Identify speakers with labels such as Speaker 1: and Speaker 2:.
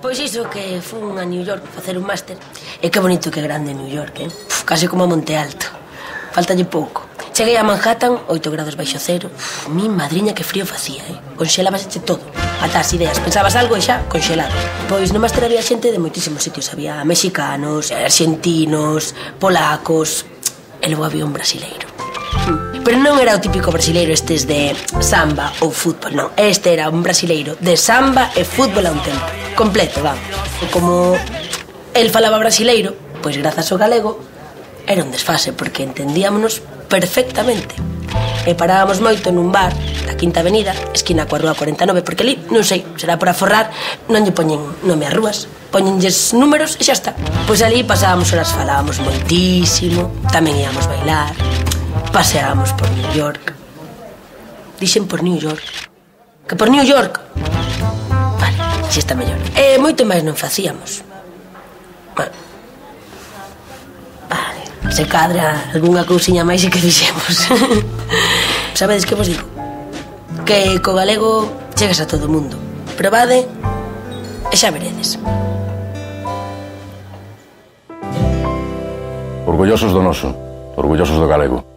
Speaker 1: Pois iso, que fun a New York facer un máster. E que bonito que grande New York, case como a Monte Alto. Faltalle pouco. Cheguei a Manhattan, 8 grados baixo cero. Mi madriña que frío facía, Conxelábaseche todo. Ata as ideas, pensabas algo e xa, conxelado. Pois no máster había xente de moitísimos sitios. Había mexicanos, argentinos, polacos. E logo había un brasileiro. Pero non era o típico brasileiro estes de samba ou fútbol, non. Este era un brasileiro de samba e fútbol a un tempo. Completo, vamos. E como el falaba brasileiro, pois grazas ao galego, era un desfase, porque entendíamonos perfectamente. E parábamos moito nun bar da Quinta Avenida, esquina coa Rúa 49, porque ali, non sei, será por aforrar, non lle poñen nome ás rúas, poñenlles números e xa está. Pois ali pasábamos horas, falábamos moitísimo, tamén íamos bailar, paseábamos por New York. Dixen por New York. Que por New York? Vale, xa está mellor. E moito máis non facíamos. Bueno, vale, se cadra algunha cousiña máis e que dixemos. Sabedes que vos digo? Que co galego chegas a todo o mundo. Probade e xa veredes.
Speaker 2: Orgullosos do noso, orgullosos do galego.